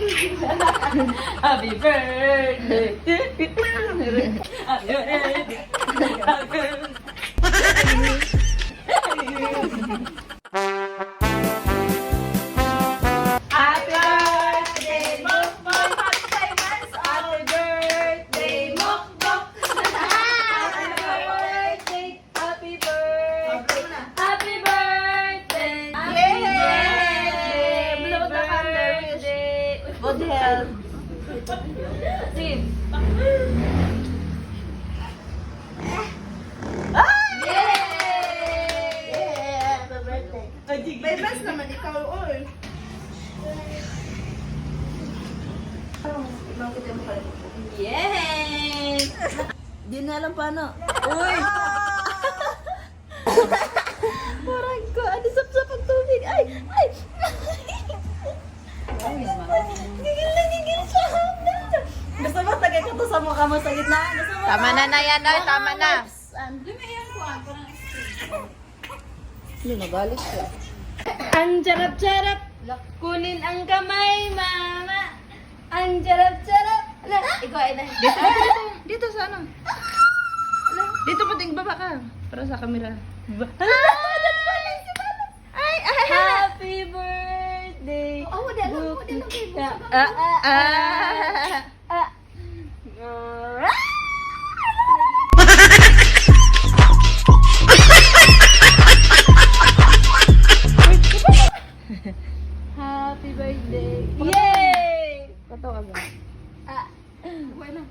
Happy birthday to you. Happy birthday, Mokbok! Happy Months! Happy birthday, Mokbok! Happy birthday! Happy birthday! Happy birthday! Yay! Blow the candle! Good health! Sige. May best naman ikaw, oy. Yes! Di na alam paano. Uy! Parang ko, ano sap-sap ang tubig. Ay! Ay! Gigil siya. Gusto mo, tagay ko to sa mukha mo sa gitna. Gusto mo Tama na yan, ay. Tama na. Hindi, nagalit siya. Ang charap-charap! Kunin ang kamay, mama! Ang charap-charap! Ikaw ay Dito sa ano? Dito pa ting baba ka. Para sa camera. Happy birthday! Oh, model lang kayo. Happy birthday! Yay! Katawa ba? Wala.